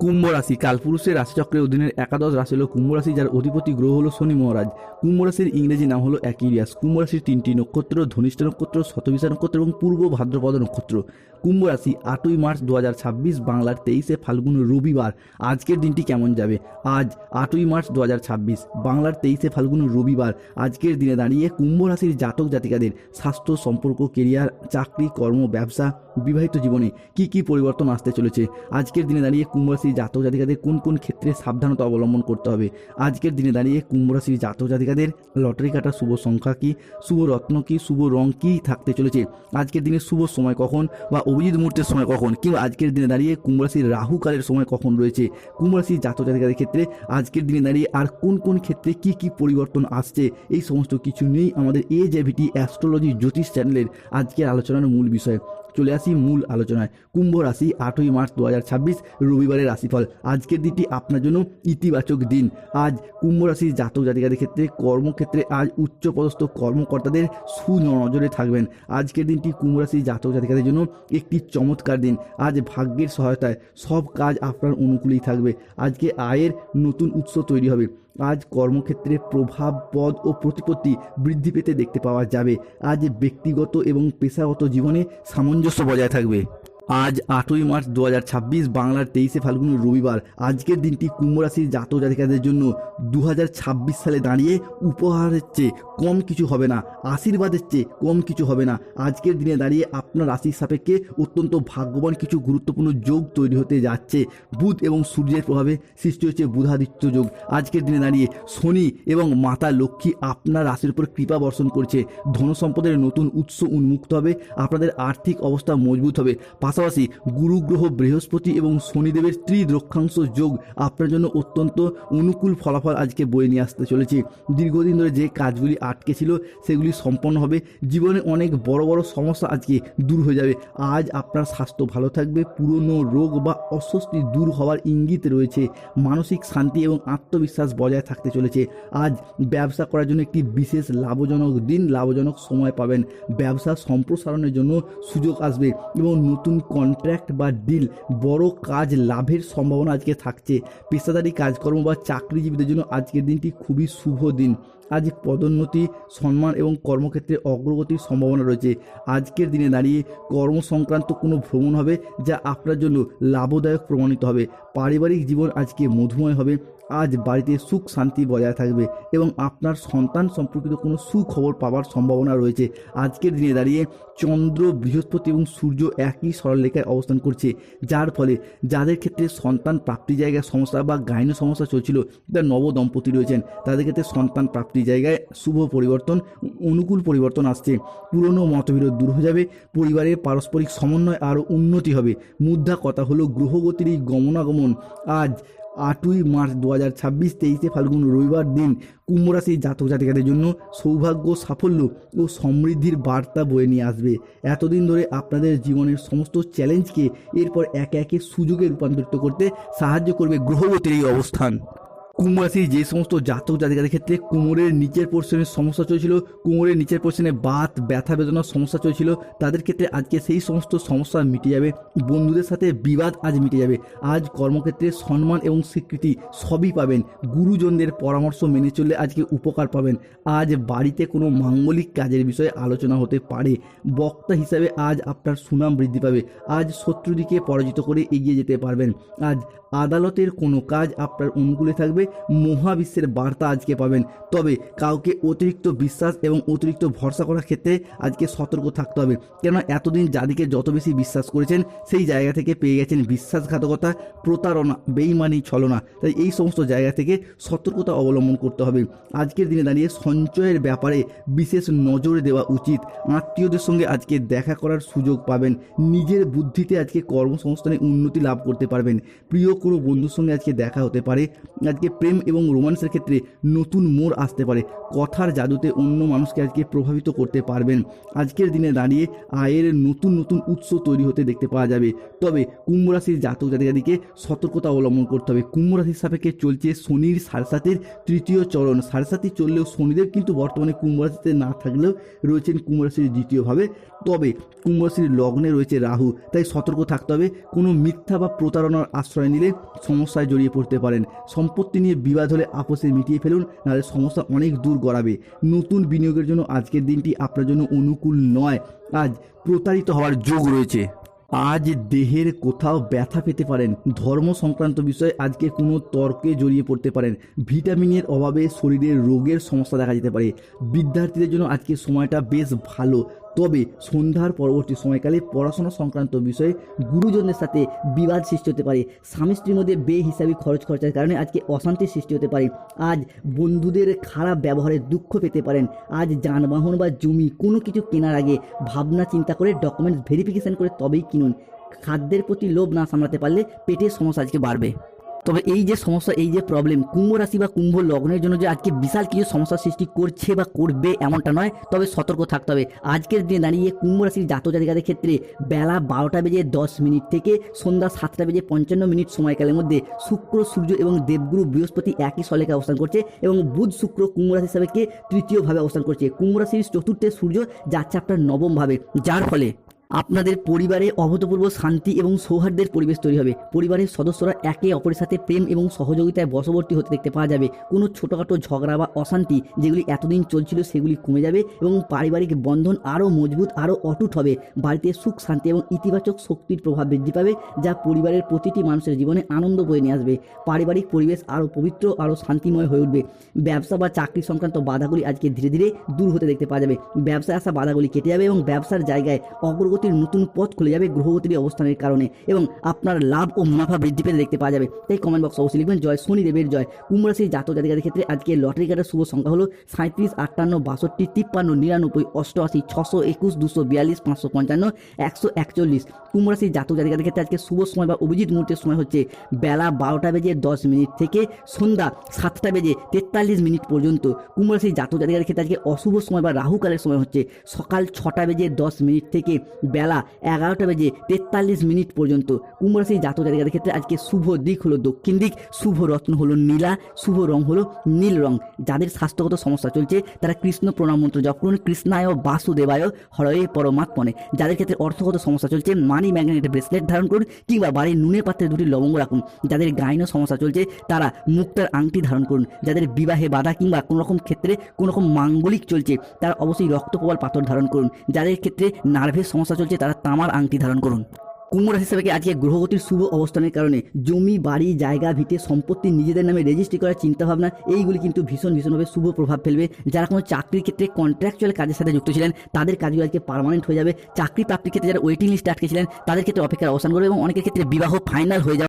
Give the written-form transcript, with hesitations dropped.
কুম্ভ রাশি কালপুরুষের রাশিচক্রের অধীনের একাদশ রাশি হলো কুম্ভ রাশি, যার অধিপতি গ্রহ হলো শনি মহারাজ। কুম্ভ রাশির ইংরেজি নাম হলো অ্যাকুয়ারিয়াস। কুম্ভ রাশির তিনটি নক্ষত্র ধনিষ্ঠ নক্ষত্র, শতবিশা নক্ষত্র এবং পূর্ব ভাদ্রপদ নক্ষত্র। কুম্ভ রাশি 8ই মার্চ 2026 বাংলার 23শে ফাল্গুন রবিবার। আজকের দিনটি কেমন যাবে? আজ 8ই মার্চ 2026 বাংলার 23শে ফাল্গুন রবিবার। আজকের দিনে দাঁড়িয়ে কুম্ভ রাশির জাতক জাতিকাদের স্বাস্থ্য, সম্পর্ক, কেরিয়ার, চাকরি, কর্ম, ব্যবসা, বিবাহিত জীবনে কি কি পরিবর্তন আসতে চলেছে? আজকের দিনে দাঁড়িয়ে কুম্ভ রাশির জাতক জাতিকাদের কোন কোন ক্ষেত্রে সাবধানতা অবলম্বন করতে হবে? আজকের দিনে দাঁড়িয়ে কুম্ভ রাশির জাতক জাতিকাদের লটারি কাটার শুভ সংখ্যা কি, শুভ রত্ন কি, শুভ রং কি থাকতে চলেছে? আজকের দিনে শুভ সময় কখন বা অভিজিৎ মুহূর্তের সময় কখন, কিংবা আজকের দিনে দাঁড়িয়ে কুম্ভ রাশির রাহু কালের সময় কখন রয়েছে? কুম্ভ রাশির জাতক জাতিকাদের ক্ষেত্রে আজকের দিনে দাঁড়িয়ে আর কোন কোন ক্ষেত্রে কি কি পরিবর্তন আসছে, এই সমস্ত কিছু নিয়েই আমাদের AJVT অ্যাস্ট্রোলজি জ্যোতিষ চ্যানেলের আজকের আলোচনার মূল বিষয়। চলে আসি মূল আলোচনায়। কুম্ভ রাশি 8ই মার্চ 2026 রবিবারের রাশিফল। আজকের দিনটি আপনার জন্য ইতিবাচক দিন। আজ কুম্ভ রাশির জাতক জাতিকাদের ক্ষেত্রে কর্মক্ষেত্রে আজ উচ্চপদস্থ কর্মকর্তাদের সুনজরে থাকবেন। আজকের দিনটি কুম্ভ রাশির জাতক জাতিকাদের জন্য একটি চমৎকার দিন। আজ ভাগ্যের সহায়তায় সব কাজ আপনার অনুকূলেই থাকবে। আজকে আয়ের নতুন উৎস তৈরি হবে। আজ কর্মক্ষেত্রে প্রভাব, পদ ও প্রতিপত্তি বৃদ্ধি পেতে দেখতে পাওয়া যাবে। আজ ব্যক্তিগত এবং পেশাগত জীবনে সামঞ্জস্য বজায় থাকবে। আজ 8ই মার্চ 2026 বাংলার 23শে ফাল্গুন রবিবার। আজকের দিনটি কুম্ভ রাশির জাতক জাতিকাদের জন্য 2026 সালে দাঁড়িয়ে উপহারের চেয়ে কম কিছু হবে না, আশীর্বাদের চেয়ে কম কিছু হবে না। আজকের দিনে দাঁড়িয়ে আপনার রাশির সাপেক্ষে অত্যন্ত ভাগ্যবান কিছু গুরুত্বপূর্ণ যোগ তৈরি হতে যাচ্ছে। বুধ এবং সূর্যের প্রভাবে সৃষ্টি হচ্ছে বুধাদিত্য যোগ। আজকের দিনে দাঁড়িয়ে শনি এবং মাতা লক্ষ্মী আপনার রাশির উপর কৃপা বর্ষণ করছে। ধনসম্পদের নতুন উৎস উন্মুক্ত হবে, আপনাদের আর্থিক অবস্থা মজবুত হবে। পাশাপাশি গুরু গ্রহ বৃহস্পতি এবং শনিদেবের ত্রিদ্রক্ষাংশ যোগ আপনার জন্য অত্যন্ত অনুকূল ফলাফল আজকে বয়ে নিয়ে আসতে চলেছে। দীর্ঘদিন ধরে যে কাজগুলি আটকে ছিল সেগুলি সম্পন্ন হবে। জীবনে অনেক বড় বড় সমস্যা আজকে দূর হয়ে যাবে। আজ আপনার স্বাস্থ্য ভালো থাকবে। পুরনো রোগ বা অস্বস্তি দূর হওয়ার ইঙ্গিত রয়েছে। মানসিক শান্তি এবং আত্মবিশ্বাস বজায় থাকতে চলেছে। আজ ব্যবসা করার জন্য একটি বিশেষ লাভজনক দিন, লাভজনক সময় পাবেন। ব্যবসা সম্প্রসারণের জন্য সুযোগ আসবে এবং নতুন কন্ট্রাক্ট বা ডিল, বড় কাজ লাভের সম্ভাবনা আজকে থাকছে। পেশাদারি কাজকর্ম বা চাকরিজীবীদের জন্য আজকের দিনটি খুবই শুভ দিন। আজ পদোন্নতি, সম্মান এবং কর্মক্ষেত্রে অগ্রগতির সম্ভাবনা রয়েছে। আজকের দিনে দাঁড়িয়ে কর্মসংক্রান্ত কোনো ভ্রমণ হবে যা আপনার জন্য লাভদায়ক প্রমাণিত হবে। পারিবারিক জীবন আজকে মধুময় হবে। আজ বাড়িতে সুখ শান্তি বজায় থাকবে এবং আপনার সন্তান সম্পর্কিত কোনো সুখবর পাওয়ার সম্ভাবনা রয়েছে। আজকের দিনে দাঁড়িয়ে চন্দ্র, বৃহস্পতি এবং সূর্য একই সরলরেখায় অবস্থান করছে, যার ফলে যাদের ক্ষেত্রে সন্তান প্রাপ্তি জায়গায় সমস্যা বা গাইনো সমস্যা চলছিল, যারা নবদম্পতি রয়েছেন, তাদের ক্ষেত্রে সন্তান প্রাপ্তি জায়গায় শুভ পরিবর্তন, অনুকূল পরিবর্তন আসছে। পুরনো মতবিরোধ দূর হয়ে যাবে। পরিবারের পারস্পরিক সমন্বয় আরও উন্নতি হবে। মুদ্রা কথা হলো গ্রহগতির এই গমনাগমন। আজ 8ই মার্চ 2026 23শে ফাল্গুন রবিবার দিন কুম্ভ রাশির জাতক জাতিকাদের জন্য সৌভাগ্য, সাফল্য ও সমৃদ্ধির বার্তা বয়ে নিয়ে আসবে। এতদিন ধরে আপনাদের জীবনের সমস্ত চ্যালেঞ্জকে এরপর একে একে সুযোগে রূপান্তরিত করতে সাহায্য করবে গ্রহগতির এই অবস্থান। কুম্ভ রাশির যে সমস্ত জাতক জাতিকাদের ক্ষেত্রে কোমরের নিচের পোর্শনের সমস্যা চলছিল, কোমরের নিচের পোর্শনে বাত, ব্যথা বেদনার সমস্যা চলছিল, তাদের ক্ষেত্রে আজকে সেই সমস্ত সমস্যা মিটে যাবে। বন্ধুদের সাথে বিবাদ আজ মিটে যাবে। আজ কর্মক্ষেত্রে সম্মান এবং স্বীকৃতি সবই পাবেন। গুরুজনদের পরামর্শ মেনে চললে আজকে উপকার পাবেন। আজ বাড়িতে কোনো মাঙ্গলিক কাজের বিষয়ে আলোচনা হতে পারে। বক্তা হিসাবে আজ আপনার সুনাম বৃদ্ধি পাবে। আজ শত্রুদিকে পরাজিত করে এগিয়ে যেতে পারবেন। আজ আদালতের কোনো কাজ আপনার অনুকূলে থাকবে। মহাবিশ্বের বার্তা আজকে পাবেন। তবে কাউকে অতিরিক্ত বিশ্বাস এবং অতিরিক্ত ভরসা করার ক্ষেত্রে আজকে সতর্ক থাকতে হবে, কেননা এতদিন যাদেরকে যত বেশি বিশ্বাস করেছেন সেই জায়গা থেকে পেয়ে গেছেন বিশ্বাসঘাতকতা, প্রতারণা, বেইমানি, ছলনা। তাই এই সমস্ত জায়গা থেকে সতর্কতা অবলম্বন করতে হবে। আজকের দিনে দাঁড়িয়ে সঞ্চয়ের ব্যাপারে বিশেষ নজর দেওয়া উচিত। আত্মীয়দের সঙ্গে আজকে দেখা করার সুযোগ পাবেন। নিজের বুদ্ধিতে আজকে কর্মসংস্থানে উন্নতি লাভ করতে পারবেন। প্রিয় কোনো বন্ধুর সঙ্গে আজকে দেখা হতে পারে। আজকে প্রেম এবং রোমান্সের ক্ষেত্রে নতুন মোড় আসতে পারে। কথার জাদুতে অন্য মানুষকে আজকে প্রভাবিত করতে পারবেন। আজকের দিনে দাঁড়িয়ে আয়ের নতুন নতুন উৎস তৈরি হতে দেখতে পাওয়া যাবে। তবে কুম্ভ রাশির জাতক জাতিকাদিকে সতর্কতা অবলম্বন করতে হবে। কুম্ভ রাশির সাপেক্ষে চলছে শনির 7.5 তৃতীয় চরণ। 7.5 চললেও শনিদেব কিন্তু বর্তমানে কুম্ভ রাশিতে না থাকলেও রয়েছেন কুম্ভ রাশির দ্বিতীয়ভাবে। তবে কুম্ভ রাশির লগ্নে রয়েছে রাহু, তাই সতর্ক থাকতে হবে। কোনো মিথ্যা বা প্রতারণার আশ্রয় নিলে সমস্যায় জড়িয়ে পড়তে পারেন। সম্পত্তি নিয়ে বিবাদ হলে আপোষে মিটিয়ে ফেলুন, নাহলে সমস্যা অনেক দূর গড়াবে। নতুন বিনিয়োগের জন্য আজকের দিনটি আপনার জন্য অনুকূল নয়। আজ প্রতারিত হওয়ার যোগ রয়েছে। আজ দেহের কোথাও ব্যথা পেতে পারেন। ধর্ম সংক্রান্ত বিষয়ে আজকে কোনো তর্কে জড়িয়ে পড়তে পারেন। ভিটামিনের অভাবে শরীরের রোগের সমস্যা দেখা যেতে পারে। বিদ্যার্থীদের জন্য আজকে সময়টা বেশ ভালো। তবে সন্ধ্যার পরবর্তী সময়কালে পড়াশোনা সংক্রান্ত বিষয়ে গুরুজনদের সাথে বিবাদ সৃষ্টি হতে পারে। স্বামী স্ত্রীর মধ্যে বেহিসাবি খরচার কারণে আজকে অশান্তির সৃষ্টি হতে পারে। আজ বন্ধুদের খারাপ ব্যবহারে দুঃখ পেতে পারেন। আজ যানবাহন বা জমি কোনো কিছু কেনার আগে ভাবনা চিন্তা করে ডকুমেন্টস ভেরিফিকেশন করে তবেই কিনুন। খাদ্যের প্রতি লোভ না সামলাতে পারলে পেটের সমস্যা আজকে বাড়বে। তবে এই যে সমস্যা, এই যে প্রবলেম, কুম্ভ রাশি বা কুম্ভ লগ্নের জন্য যে আজকে বিশাল কিছু সমস্যার সৃষ্টি করছে বা করবে এমনটা নয়। তবে সতর্ক থাকতে হবে। আজকের দিনে দাঁড়িয়ে কুম্ভ রাশির জাতক জাতিকাদের ক্ষেত্রে বেলা 12:10 থেকে সন্ধ্যা 7:55 সময়কালের মধ্যে শুক্র, সূর্য এবং দেবগুরু বৃহস্পতি একই সলেখে অবস্থান করছে এবং বুধ শুক্র কুম্ভ রাশির সাপেক্ষে তৃতীয়ভাবে অবস্থান করছে। কুম্ভ রাশির চতুর্থে সূর্য যাচ্ছে আপনার নবমভাবে, যার ফলে আপনাদের পরিবারে অভূতপূর্ব শান্তি এবং সৌহার্দ্যের পরিবেশ তৈরি হবে। পরিবারের সদস্যরা একে অপরের সাথে প্রেম এবং সহযোগিতায় বশবর্তী হতে দেখতে পাওয়া যাবে। কোনো ছোটোখাটো ঝগড়া বা অশান্তি যেগুলি এতদিন চলছিল সেগুলি কমে যাবে এবং পারিবারিক বন্ধন আরও মজবুত, আরও অটুট হবে। বাড়িতে সুখ শান্তি এবং ইতিবাচক শক্তির প্রভাব বৃদ্ধি পাবে, যা পরিবারের প্রতিটি মানুষের জীবনে আনন্দ বয়ে নিয়ে আসবে। পারিবারিক পরিবেশ আরও পবিত্র, আরও শান্তিময় হয়ে উঠবে। ব্যবসা বা চাকরি সংক্রান্ত বাধাগুলি আজকে ধীরে ধীরে দূর হতে দেখতে পাওয়া যাবে। ব্যবসায় আসা বাধাগুলি কেটে যাবে এবং ব্যবসার জায়গায় অগ্রগতির নতুন পথ খুলে যাবে গ্রহগতির অবস্থানের কারণে, এবং আপনার লাভ ও মুনাফা বৃদ্ধি পেতে দেখতে পাওয়া যাবে। তাই কমেন্ট বক্স অবশ্যই লিখবেন জয় শনিদেবের জয়। কুম্ভ রাশির জাতক জাতিকাদের ক্ষেত্রে আজকে লটারি কাটার শুভ সংখ্যা হলো 37, 58, 62, 53, 99, 88, 621, 242, 555, 141। কুম্ভ রাশির জাতক জাতিকাদের ক্ষেত্রে আজকে শুভ সময় বা অভিজিৎ মুহূর্তের সময় হচ্ছে বেলা 12:10 থেকে সন্ধ্যা 7:43 পর্যন্ত। কুম্ভ রাশির জাতক জাতিকাদের ক্ষেত্রে আজকে অশুভ সময় বা রাহুকালের সময় হচ্ছে সকাল 6:10 থেকে বেলা 11:43 পর্যন্ত। কুম্ভ রাশির জাতক জাতিকাদের ক্ষেত্রে আজকে শুভ দিক হলো দক্ষিণ দিক, শুভ রত্ন হলো নীলা, শুভ রং হলো নীল রং। যাদের স্বাস্থ্যগত সমস্যা চলছে তারা কৃষ্ণ প্রণাম মন্ত্র জপ করুন, কৃষ্ণায় বাসুদেবায় হরয়ে পরমাত্মনে। যাদের ক্ষেত্রে অর্থগত সমস্যা চলছে মানি ম্যাগনেট ব্রেসলেট ধারণ করুন কিংবা বাড়ির নুনের পাত্রে 2টি লবঙ্গ রাখুন। যাদের গাইনো সমস্যা চলছে তারা মুক্তার আংটি ধারণ করুন। যাদের বিবাহে বাধা কিংবা কোনো রকম ক্ষেত্রে কোনো রকম মাঙ্গলিক চলছে তারা অবশ্যই রক্তপ্রবাল পাথর ধারণ করুন। যাদের ক্ষেত্রে নার্ভের সমস্যা চলছে তারা তামার আংটি ধারণ করুন। কুম্ভ রাশি হিসাবে আজকে গ্রহগতির শুভ অবস্থানের কারণে জমি, বাড়ি, জায়গা, ভিটে, সম্পত্তি নিজেদের নামে রেজিস্ট্রি করার চিন্তাভাবনা এইগুলি কিন্তু ভীষণভাবে শুভ প্রভাব ফেলবে। যারা কোনো চাকরির ক্ষেত্রে কন্ট্রাকচুয়াল কাজের সাথে যুক্ত ছিলেন তাদের কাজগুলো আজকে পার্মানেন্ট হয়ে যাবে। চাকরি প্রাপ্তির ক্ষেত্রে যারা ওয়েটিং লিস্টে আটকে ছিলেন তাদের ক্ষেত্রে অপেক্ষার অবসান করবে এবং অনেকের ক্ষেত্রে বিবাহ ফাইনাল হয়ে যাবে।